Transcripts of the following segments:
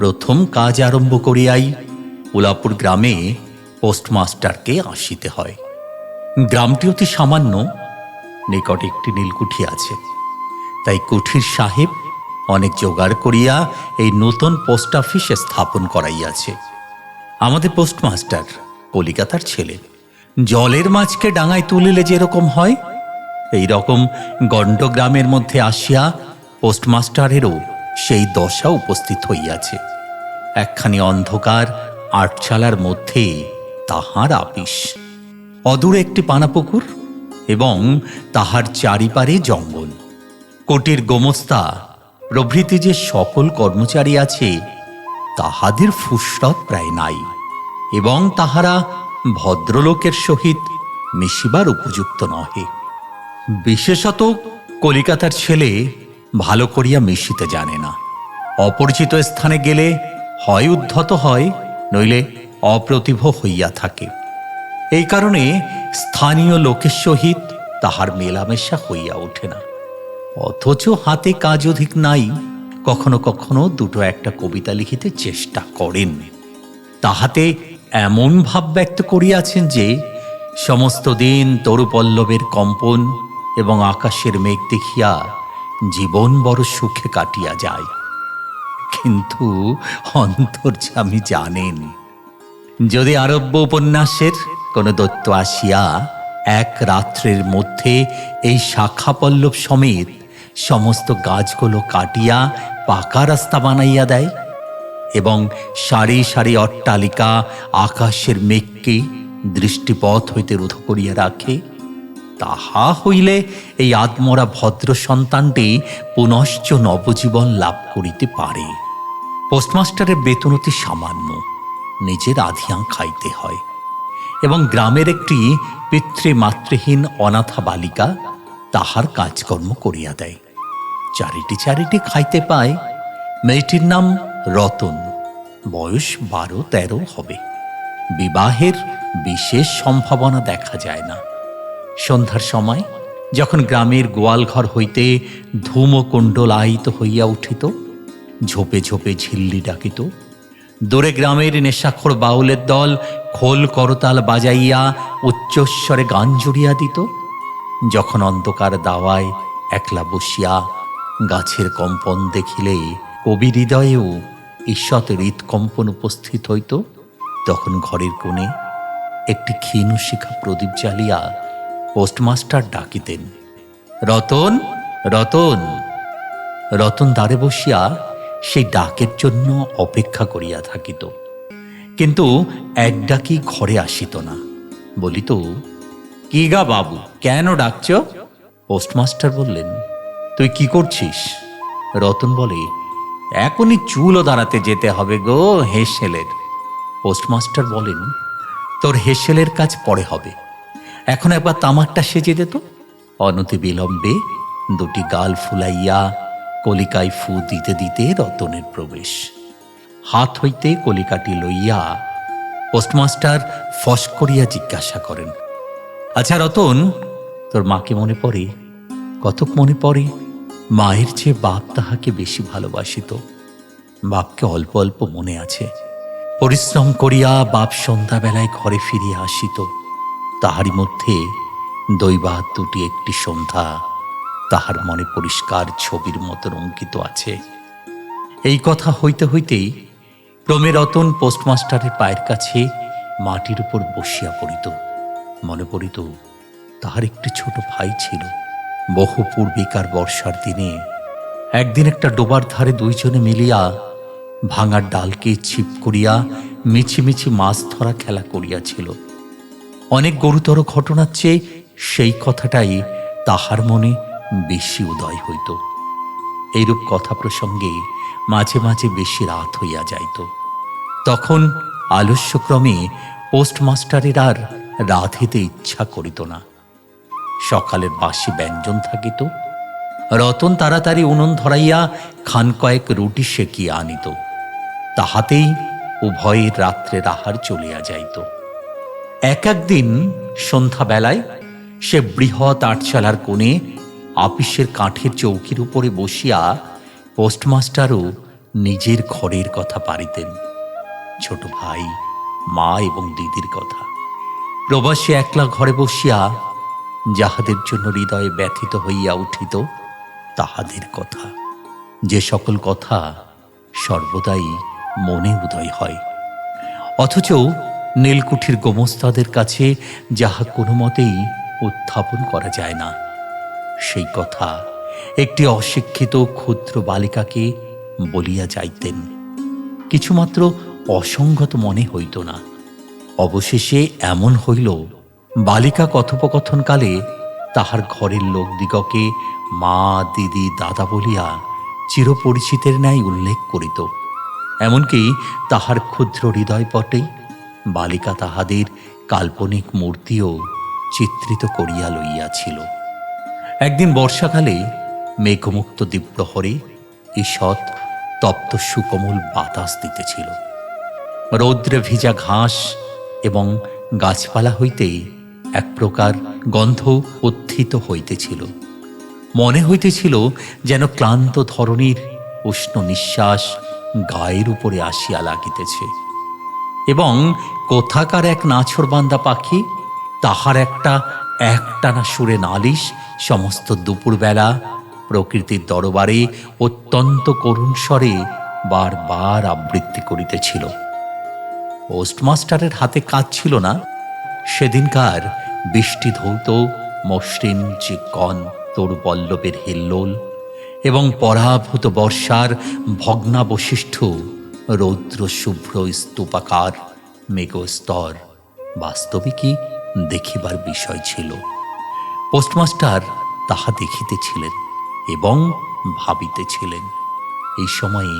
প্রথম কাজ আরম্ভ করিয়াই উলাপুর গ্রামে পোস্টমাস্টারকে আসিতে হয়। গ্রামটি অতি সামান্য, নিকটে একটি নীলকুঠি আছে। তাই কুঠির সাহেব অনেক জোগাড় করিয়া এই নূতন পোস্ট অফিসে স্থাপন করাইয়াছে। আমাদের পোস্টমাস্টার কলিকাতার ছেলে। জলের মাছকে ডাঙায় তুলিলে যেরকম হয়, এই রকম গণ্ডগ্রামের মধ্যে আসিয়া পোস্টমাস্টারেরও সেই দশা উপস্থিত হইয়াছে। একখানি অন্ধকার আটচালার মধ্যে তাহার আপিস। অদূরে একটি পানাপুকুর এবং তাহার চারিপারে জঙ্গল। কোটির গোমস্তা প্রভৃতি যে সকল কর্মচারী আছে, তাহাদের ফুসরত প্রায় নাই, এবং তাহারা ভদ্রলোকের সহিত মিশিবার উপযুক্ত নহে। বিশেষত কলিকাতার ছেলে ভালো করিয়া মিশিতে জানে না। অপরিচিত স্থানে গেলে হয় উদ্ধত হয়, নইলে অপ্রতিভ হইয়া থাকে। এই কারণে স্থানীয় লোকের সহিত তাহার মেলামেশা হইয়া ওঠে না। অথচ হাতে কাজ অধিক নাই, কখনো কখনো দুটো একটা কবিতা লিখিতে চেষ্টা করেন। তাহাতে এমন ভাব ব্যক্ত করিয়াছেন যে সমস্ত দিন তরুপল্লবের কম্পন এবং আকাশের মেঘ দেখিয়া জীবন বড় সুখে কাটিয়া যায়। কিন্তু অন্তর্যামী জানেন, যদি আরব্য উপন্যাসের কোন দৈত্য আসিয়া এক রাত্রের মধ্যে এই শাখা পল্লব সমেত সমস্ত গাছগুলো কাটিয়া পাকা রাস্তা বানাইয়া দেয় এবং সারি সারি অট্টালিকা আকাশের মেঘকে দৃষ্টিপথ হইতে রোধ করিয়া রাখে, তাহা হইলে এই আত্মরা ভদ্র সন্তানটি পুনশ্চ নবজীবন লাভ করিতে পারে। পোস্টমাস্টারের বেতন অতি সামান্য, নিজের আধিয়া খাইতে হয়, এবং গ্রামের একটি পিতৃমাতৃহীন অনাথা বালিকা তাহার কাজকর্ম করিয়া দেয়। চারিটি চারিটি খাইতে পায়। মেয়েটির নাম রতন, বয়স 12-13 হবে। বিবাহের বিশেষ সম্ভাবনা দেখা যায় না। সন্ধ্যার সময় যখন গ্রামের গোয়ালঘর হইতে ধূমকুণ্ডলায়িত হইয়া উঠিত, ঝোপে ঝোপে ঝিল্লি ডাকিত, দূরে গ্রামের নেশাখোর বাউলের দল খোল করতাল বাজাইয়া উচ্চস্বরে গান জুড়িয়া দিত, যখন অন্ধকার দাওয়ায় একলা বসিয়া গাছের কম্পন দেখিলে কবি হৃদয়েও ঈষৎ হৃৎকম্পন উপস্থিত হইত, তখন ঘরের কোণে একটি ক্ষীণ শিখা প্রদীপ জ্বালিয়া পোস্টমাস্টার ডাকিতেন, রতন, রতন। রতন দ্বারে বসিয়া সেই ডাকের জন্য অপেক্ষা করিয়া থাকিত, কিন্তু এক ডাকি ঘরে আসিত না। বলিত, কি গা বাবু, কেন ডাকছ? পোস্টমাস্টার বললেন, তুই কি করছিস? রতন বলে, এখনই চুলও দাঁড়াতে যেতে হবে গো হেসেলের। পোস্টমাস্টার বলেন, তোর হেসেলের কাজ পরে হবে, এখন একবার তামাকটা সেজে দে তো। অনতি বিলম্বে দুটি গাল ফুলাইয়া কলিকায় ফু দিতে দিতে রতনের প্রবেশ। হাত হইতে কলিকাটি লইয়া পোস্টমাস্টার ফস করিয়া জিজ্ঞাসা করেন, আচ্ছা রতন, তোর মাকে মনে পড়ে? কতক মনে পড়ে। মায়ের চেয়ে বাপ তাহাকে বেশি ভালোবাসিত। বাপকে অল্প অল্প মনে আছে। পরিশ্রম করিয়া বাপ সন্ধ্যাবেলায় ঘরে ফিরিয়া আসিত, তাহারই মধ্যে দৈবাত দুটি একটি সন্ধ্যা তাহার মনে পরিষ্কার ছবির মতন অঙ্কিত আছে। এই কথা হইতে হইতেই ক্রমে রতন পোস্টমাস্টারের পায়ের কাছে মাটির উপর বসিয়া পড়িত। মনে পড়িত তাহার একটি ছোট ভাই ছিল। বহু পূর্বিকার বর্ষার দিনে একদিন একটা ডোবার ধারে দুইজনে মিলিয়া ভাঙার ডালকে ছিপ করিয়া মিছিমিছি মাছ ধরা খেলা করিয়াছিল। অনেক গুরুতর ঘটনার চেয়ে সেই কথাটাই তাহার মনে বেশি উদয় হইত। এইরূপ কথা প্রসঙ্গে মাঝে মাঝে বেশি রাত হইয়া যাইত। তখন আলস্যক্রমে পোস্টমাস্টারের আর রাঁধিতে ইচ্ছা করিত না। সকালের বাসি ব্যঞ্জন থাকিত। রতন তাড়াতাড়ি উনুন ধরাইয়া খান কয়েক রুটি সেকিয়া আনিত। তাহাতেই উভয়ের রাত্রের আহার চলিয়া যাইত। এক একদিন সন্ধ্যাবেলায় সে বৃহৎ আটচালার কোণে আপিসের কাঠের চৌকির উপরে বসিয়া পোস্টমাস্টারও নিজের ঘরের কথা পারিতেন, ছোট ভাই, মা এবং দিদির কথা। প্রবাসী একলা ঘরে বসিয়া যাহাদের জন্য হৃদয়ে ব্যথিত হইয়া উঠিত তাহাদের কথা, যে সকল কথা সর্বদাই মনে উদয় হয়, অথচ নীলকুঠির গোমস্তাদের কাছে যাহা কোনো মতেই উত্থাপন করা যায় না, সেই কথা একটি অশিক্ষিত ক্ষুদ্র বালিকাকে বলিয়া যাইতেন। কিছুমাত্র অসংগত মনে হইত না। অবশেষে এমন হইল, বালিকা কথোপকথনকালে তাহার ঘরের লোকদিগকে মা, দিদি, দাদা বলিয়া চিরপরিচিতের ন্যায় উল্লেখ করিত। এমনকি তাহার ক্ষুদ্র হৃদয়পটেই বালিকা তাহাদের কাল্পনিক মূর্তিও চিত্রিত করিয়া লইয়াছিল। একদিন বর্ষাকালে মেঘমুক্ত দিব্যহরে ঈষৎ তপ্ত সুকোমল বাতাস দিতেছিল। রৌদ্রে ভিজা ঘাস এবং গাছপালা হইতে এক প্রকার গন্ধ উত্থিত হইতেছিল। মনে হইতেছিল যেন ক্লান্ত ধরণীর উষ্ণ নিঃশ্বাস গায়ের উপরে আসিয়া লাগিতেছে, এবং কোথাকার এক নাছোড়বান্দা পাখি তাহার একটানা সুরে নালিশ সমস্ত দুপুরবেলা প্রকৃতির দরবারে অত্যন্ত করুণ স্বরে বারবার আবৃত্তি করিতেছিল। পোস্টমাস্টারের হাতে কাজ ছিল না। সেদিনকার বৃষ্টি ধৌত মসৃণ চিকন তরুপল্লবের হিল্লোল এবং পরাভূত বর্ষার ভগ্নাবশিষ্ট রৌদ্র শুভ্র স্তূপাকার মেঘস্তর বাস্তবিকই দেখিবার বিষয় ছিল। পোস্টমাস্টার তাহা দেখিতেছিলেন এবং ভাবিতেছিলেন। এই সময়ে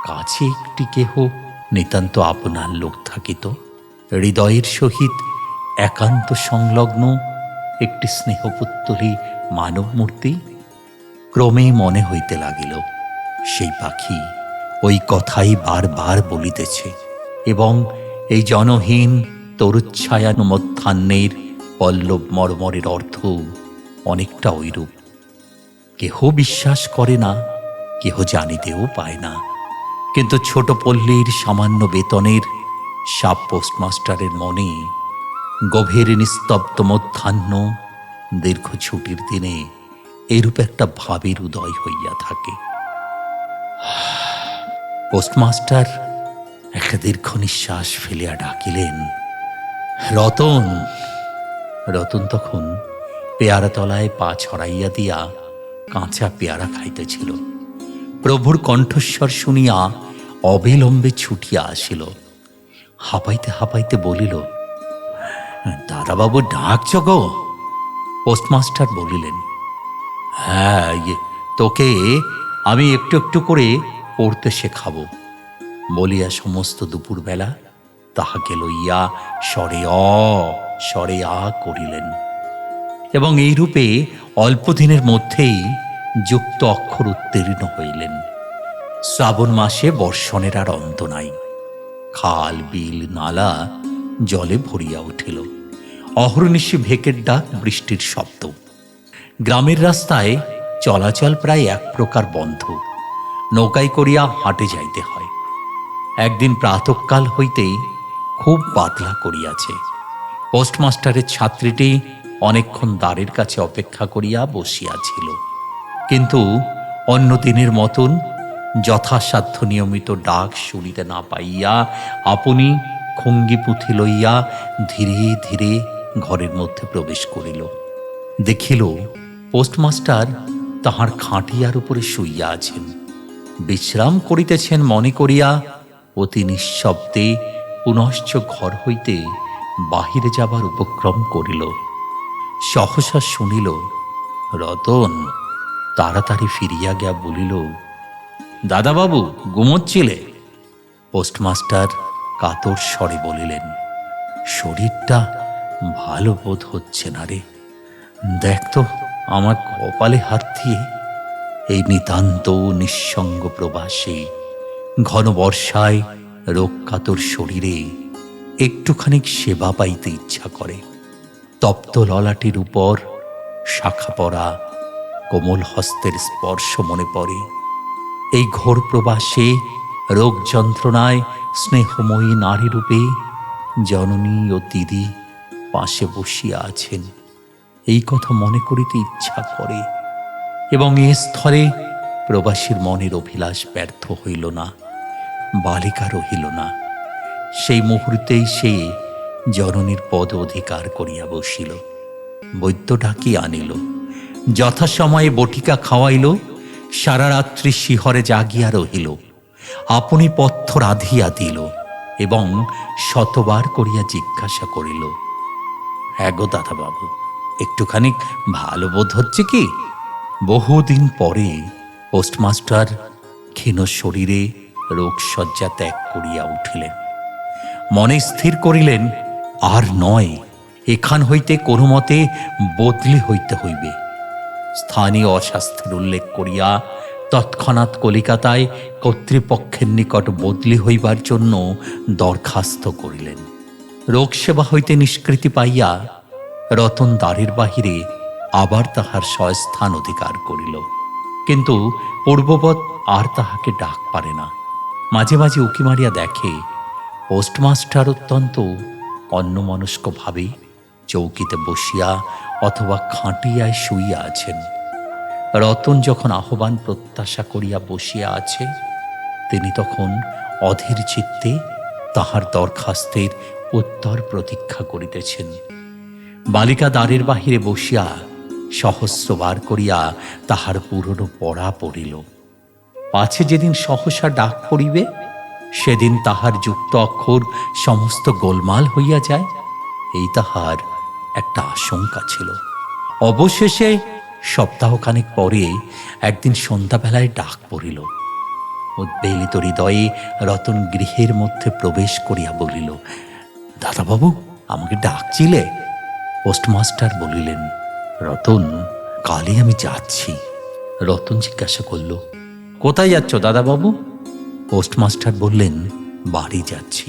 কাছে একটি কেহ নিতান্ত আপনার লোক থাকিত, হৃদয়ের সহিত একান্ত সংলগ্ন একটি স্নেহপুত্তলী মানব মূর্তি। ক্রমে মনে হইতে লাগিল সেই পাখি ওই কথাই বারবার বলিতেছে, এবং এই জনহীন তরুচ্ছায়ানো মধ্যাহ্নের পল্লব মর্মরের অর্থ অনেকটা ঐরূপ। কেহ বিশ্বাস করে না, কেহ জানিতেও পায় না, কিন্তু ছোট পল্লীর সামান্য বেতনের সাব পোস্টমাস্টারের মনে গভীর নিস্তব্ধ মধ্যাহ্ন দীর্ঘ ছুটির দিনে এরূপ একটা ভাবের উদয় হইয়া থাকে। পোস্টমাস্টার একটা দীর্ঘ নিঃশ্বাস ফেলিয়া ডাকিলেন, রতন। রতন তখন পেয়ারা তলায় পা ছড়াইয়া দিয়া কাঁচা পেয়ারা খাইতেছিল। প্রভুর কণ্ঠস্বর শুনিয়া অবিলম্বে ছুটিয়া আসিল। হাঁপাইতে হাঁপাইতে বলিল, দাদাবাবু ডাকছ গো? পোস্টমাস্টার বলিলেন, হ্যাঁ, তোকে আমি একটু একটু করে পড়তে শেখাবো বলিয়া সমস্ত দুপুরবেলা তাহাকে লইয়া স্বরে আ করিলেন, এবং এইরূপে অল্প দিনের মধ্যেই যুক্ত অক্ষর উত্তীর্ণ হইলেন। শ্রাবণ মাসে বর্ষণের আর অন্ত নাই। খাল, বিল, নালা জলে ভরিয়া উঠিল। অহর্নিশি ভেকের ডাক, বৃষ্টির শব্দ। গ্রামের রাস্তায় চলাচল প্রায় এক প্রকার বন্ধ। নৌকায় করিয়া হাটে যাইতে হয়। একদিন প্রাতঃকাল হইতেই খুব বাদলা করিয়াছে। পোস্টমাস্টারের ছাত্রীটি অনেকক্ষণ দ্বারের কাছে অপেক্ষা করিয়া বসিয়াছিল, কিন্তু অন্য দিনের মতন যথাসাধ্য নিয়মিত ডাক শুনিতে না পাইয়া আপনি খঙ্গি পুঁথি লইয়া ধীরে ধীরে ঘরের মধ্যে প্রবেশ করিল। দেখিল পোস্টমাস্টার তাহার খাটিয়ার উপরে শুইয়া আছেন, বিশ্রাম করিতেছেন মনে করিয়া অতি নিঃশব্দে পুনশ্চ ঘর হইতে বাহিরে যাবার উপক্রম করিল। সহসা শুনিল, রতন। তাড়াতাড়ি ফিরিয়া গিয়া বলিল, দাদাবাবু ঘুমোচ্ছিলে? পোস্টমাস্টার কাতর স্বরে বলিলেন, শরীরটা ভালো বোধ হচ্ছে না রে। দেখ তো আমার কপালে হাত দিয়ে। এই নিতান্ত নিঃসঙ্গ প্রবাসে ঘন বর্ষায় রোগকাতর শরীরে একটুখানি সেবা পাইতে ইচ্ছা করে। তপ্ত ললাটির উপর শাখা পড়া কোমল হস্তের স্পর্শ মনে পড়ে। এই ঘোর প্রবাসে রোগ যন্ত্রণায় স্নেহময়ী নারীরূপে জননী ও দিদি পাশে বসিয়া আছেন, এই কথা মনে করিতে ইচ্ছা করে। এবং এ স্থলে প্রবাসীর মনের অভিলাষ ব্যর্থ হইল না, বালিকা রহিল না। সেই মুহূর্তেই সে জননীর পদ অধিকার করিয়া বসিল। বৈদ্য ডাকিয়া আনিল, যথাসময়ে বটিকা খাওয়াইল, সারা রাত্রি শিহরে জাগিয়া রহিল, আপনি পথ্য রাধিয়া দিল এবং শতবার করিয়া জিজ্ঞাসা করিল, হ্যাঁ গো দাদা বাবু, একটুখানি ভালো বোধ হচ্ছে কি? বহুদিন পরে পোস্টমাস্টার ক্ষীণ শরীরে রোগশয্যা ত্যাগ করিয়া উঠিলেন। মনে স্থির করিলেন, আর নয়, এখান হইতে কোনো মতে বদলি হইতে হইবে। স্থানীয় অস্বাস্থ্যের উল্লেখ করিয়া তৎক্ষণাৎ কলিকাতায় কর্তৃপক্ষের নিকট বদলি হইবার জন্য দরখাস্ত করিলেন। রোগসেবা হইতে নিষ্কৃতি পাইয়া রতন দ্বারের বাহিরে আবার তাহার স্বস্থান অধিকার করিল, কিন্তু পূর্ববৎ আর তাহাকে ডাক পারে না। মাঝে মাঝে উকি মারিয়া দেখে পোস্টমাস্টার অত্যন্ত অন্যমনস্কভাবে চৌকিতে বসিয়া অথবা খাটিয়ায় শুইয়া আছেন। রতন যখন আহ্বান প্রত্যাশা করিয়া বসিয়া আছে, তিনি তখন অধীর চিত্তে তাহার দরখাস্তের উত্তর প্রতীক্ষা করিতেছেন। বালিকা দ্বারের বাহিরে বসিয়া সহস্রবার করিয়া তাহার পুরনো পড়া পড়িল। পাছে যেদিন সহসা ডাক পড়িবে, সেদিন তাহার যুক্ত অক্ষর সমস্ত গোলমাল হইয়া যায়, এই তাহার একটা আশঙ্কা ছিল। অবশেষে সপ্তাহখানেক পরে একদিন সন্ধ্যাবেলায় ডাক পড়িল। উদ্বেলিত হৃদয়ে রতন গৃহের মধ্যে প্রবেশ করিয়া বলিল, দাদাবাবু, আমাকে ডাকছিলে? পোস্টমাস্টার বলিলেন, রতন, কালই আমি যাচ্ছি। রতন জিজ্ঞাসা করল, কোথায় যাচ্ছ দাদাবাবু? পোস্টমাস্টার বললেন, বাড়ি যাচ্ছি।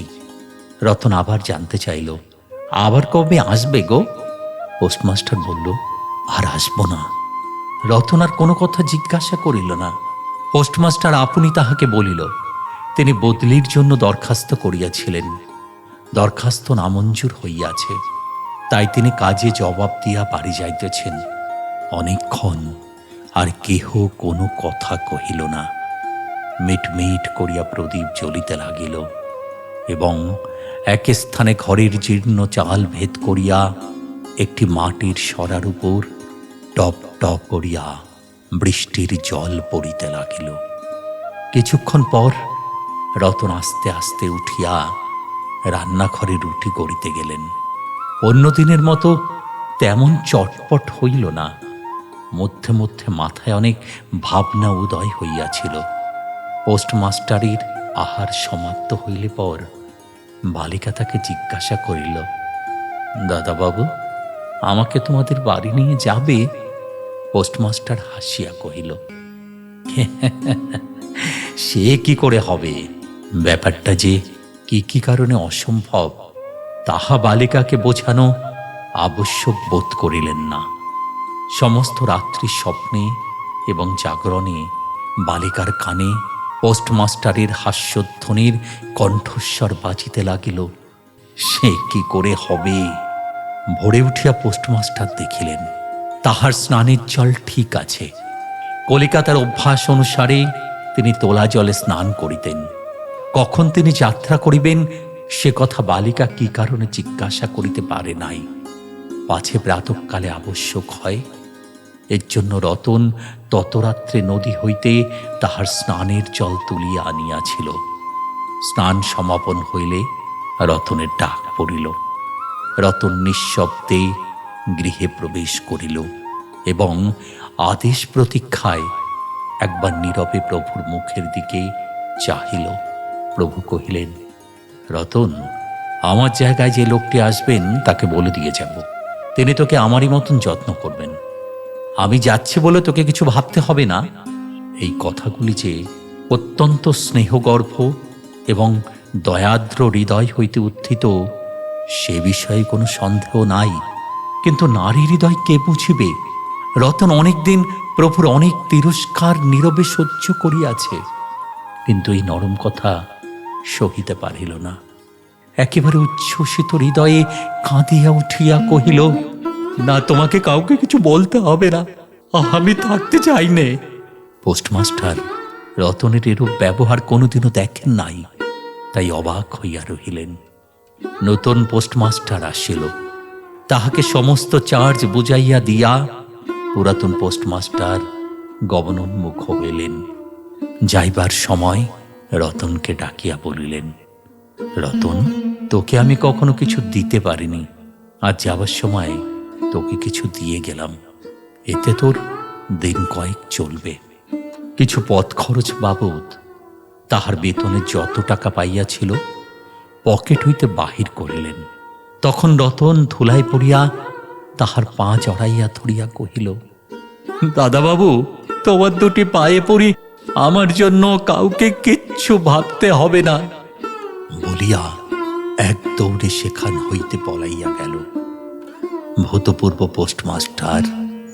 রতন আবার জানতে চাইল, আবার কবে আসবে গো? পোস্টমাস্টার বলল, আর আসব না। রতন আর কোনো কথা জিজ্ঞাসা করিল না। পোস্টমাস্টার আপনি তাহাকে বলিল, তিনি বদলির জন্য দরখাস্ত করিয়াছিলেন, দরখাস্ত নামঞ্জুর হইয়াছে, তাই তিনি কাজে জবাব দিয়া বাড়ি যাইতেছেন। অনেকক্ষণ আর কেহ কোনো কথা কহিল না। মিটমিট করিয়া প্রদীপ জ্বলিতে লাগিল এবং এক স্থানে ঘরের জীর্ণ চাল ভেদ করিয়া একটি মাটির সরার উপর টপ টপ করিয়া বৃষ্টির জল পড়িতে লাগিল। কিছুক্ষণ পর রতন আস্তে আস্তে উঠিয়া রান্নাঘরে রুটি গড়িতে গেলেন। অন্যদিনের মতো তেমন চটপট হইল না। মধ্যে মধ্যে মাথায় অনেক ভাবনা উদয় হইয়াছিল। পোস্টমাস্টারের আহার সমাপ্ত হইলে পর বালিকা তাকে জিজ্ঞাসা করিল, দাদাবাবু, আমাকে তোমাদের বাড়ি নিয়ে যাবে? পোস্টমাস্টার হাসিয়া কহিল, সে কি করে হবে? ব্যাপারটা যে কি কি কারণে অসম্ভব তাহা বালিকাকে বোঝানো আবশ্যক বোধ করিলেন না। সমস্ত রাত্রি স্বপ্নে এবং জাগরণে বালিকার কানে পোস্টমাস্টারের হাস্যধ্বনির কণ্ঠস্বর বাজিতে লাগিল। সে কি করে হবে? ভোরে উঠিয়া পোস্টমাস্টার দেখিলেন তাহার স্নানের জল ঠিক আছে। কলিকাতার অভ্যাস অনুসারে তিনি তোলা জলে স্নান করিতেন। কখন তিনি যাত্রা করিবেন সে কথা বালিকা কি কারণে জিজ্ঞাসা করিতে পারে নাই। পাছে প্রাতঃকালে আবশ্যক হয়, এর জন্য রতন ততরাত্রে নদী হইতে তাহার স্নানের জল তুলিয়া আনিয়াছিল। স্নান সমাপন হইলে রতনের ডাক পড়িল। রতন নিঃশব্দে গৃহে প্রবেশ করিল এবং আদেশ প্রতীক্ষায় একবার নীরবে প্রভুর মুখের দিকে চাহিল। প্রভু কহিলেন, রতন, আমার জায়গায় যে লোকটি আসবেন তাকে বলে দিয়ে যাব, তিনি তোকে আমারই মতন যত্ন করবেন। আমি যাচ্ছি বলে তোকে কিছু ভাবতে হবে না। এই কথাগুলি যে অত্যন্ত স্নেহগর্ভ এবং দয়াদ্র হৃদয় হইতে উত্থিত সে বিষয়ে কোনো সন্দেহ নাই। কিন্তু নারী হৃদয় কে বুঝিবে? রতন অনেকদিন প্রভুর অনেক তিরস্কার নীরবে সহ্য করিয়াছে, কিন্তু এই নরম কথা সহিতে পারিল না। একেবারে উচ্ছ্বসিত হৃদয়ে কাঁদিয়া উঠিয়া কহিল, না, তোমাকে কাউকে কিছু বলতে হবে না, আমি থাকতে চাই নে। পোস্টমাস্টার রতনের এরূপ ব্যবহার কোনোদিনও দেখেন নাই, তাই অবাক হইয়া রহিলেন। নতুন পোস্টমাস্টার আসিল, তাহাকে সমস্ত চার্জ বুঝাইয়া দিয়া পুরাতন পোস্টমাস্টার গমনোন্মুখ হইলেন। যাইবার সময় রতনকে ডাকিয়া বলিলেন, রতন, তোকে আমি কখনো কিছু দিতে পারিনি, আর যাবার সময় তোকে কিছু দিয়ে গেলাম, এতে তোর দিন কয়েক চলবে। কিছু পথ খরচ বাবদ তাহার বেতনে যত টাকা পাইয়াছিল পকেট হইতে বাহির করিলেন। তখন রতন ধুলায় পড়িয়া তাহার পা জড়াইয়া ধরিয়া কহিল, দাদাবাবু, তোমার দুটি পায়ে পড়ি, আমার জন্য কাউকে কিচ্ছু ভাবতে হবে না, বলিয়া এক দৌড়ে সেখান হইতে পলাইয়া গেল। ভূতপূর্ব পোস্টমাস্টার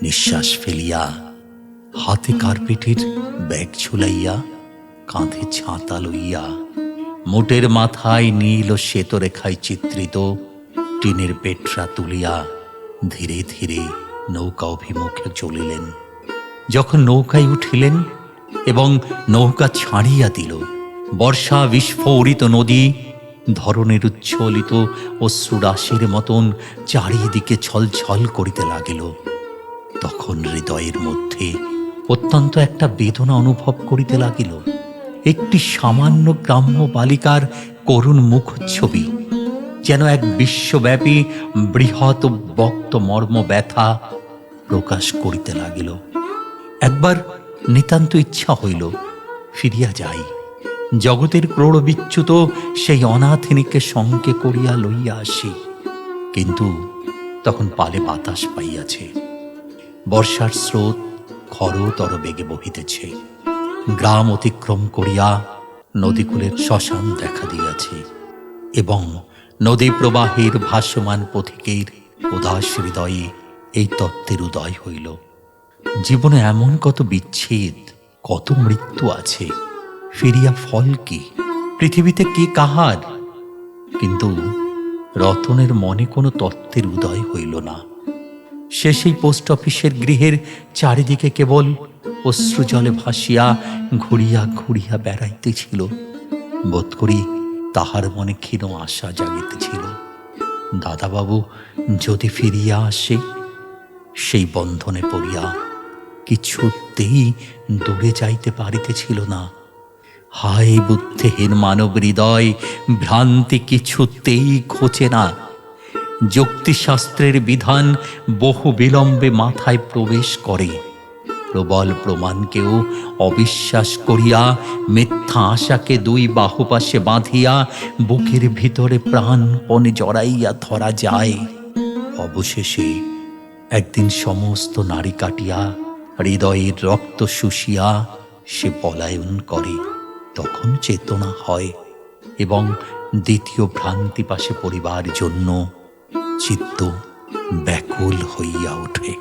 নিঃশ্বাস ফেলিয়া হাতে কার্পেটের ব্যাগ ঝুলাইয়া, কাঁধে ছাতা লইয়া, মোটের মাথায় নীল ও শ্বেতরেখায় চিত্রিত টিনের পেটরা তুলিয়া ধীরে ধীরে নৌকা অভিমুখে চলিলেন। যখন নৌকায় উঠিলেন এবং নৌকা ছাড়িয়া দিল, বর্ষা বিস্ফোরিত নদী ধরনের উচ্ছ্বলিত অশ্রুরাশির মতন চারিদিকে ছলছল করিতে লাগিল। তখন হৃদয়ের মধ্যে অত্যন্ত একটা বেদনা অনুভব করিতে লাগিল। একটি সামান্য গ্রাম্য বালিকার করুণ মুখচ্ছবি যেন এক বিশ্বব্যাপী বৃহৎ বক্ত মর্ম ব্যথা প্রকাশ করিতে লাগিল। একবার নিতান্ত ইচ্ছা হইল ফিরিয়া যাই, জগতের ক্রোড়বিচ্যুত সেই অনাথিনীকে সঙ্গে করিয়া লইয়া আসি, কিন্তু তখন পালে বাতাস পাইয়াছে, বর্ষার স্রোত খরতর বেগে বহিতেছে, গ্রাম অতিক্রম করিয়া নদীকূলের শ্মশান দেখা দিয়াছে, এবং নদী প্রবাহের ভাসমান পথিকের উদাস হৃদয়ে এই তত্ত্বের উদয় হইল। জীবনে এমন কত বিচ্ছেদ, কত মৃত্যু আছে, ফিরিয়া ফল কি, পৃথিবীতে কে কাহার? কিন্তু রতনের মনে কোনো তত্ত্বের উদয় হইল না। সে সেই পোস্ট অফিসের গৃহের চারিদিকে কেবল অশ্রুজলে ভাসিয়া ঘুরিয়া ঘুরিয়া বেড়াইতেছিল। বোধ করি তাহার মনে ক্ষীণ আশা জাগিতেছিল, দাদাবাবু যদি ফিরিয়া আসে। সেই বন্ধনে পড়িয়া কিছুতেই দূরে যাইতে পারিতেছিল না। হায় বুদ্ধিহীন মানব হৃদয়, ভ্রান্তি কিছুতেই ঘোচে না। যুক্তিশাস্ত্রের বিধান বহু বিলম্বে মাথায় প্রবেশ করে। প্রবল প্রমাণকেও অবিশ্বাস করিয়া মিথ্যা আশাকে দুই বাহুপাশে বাঁধিয়া বুকের ভিতরে প্রাণপণে জড়াইয়া ধরা যায়। অবশেষে একদিন সমস্ত নাড়ি কাটিয়া হৃদয়ের রক্ত শুষিয়া সে পলায়ন করে। তখন চেতনা হয় এবং দ্বিতীয় ভ্রান্তি পাশে পড়িবার জন্য চিত্ত ব্যাকুল হইয়া ওঠে।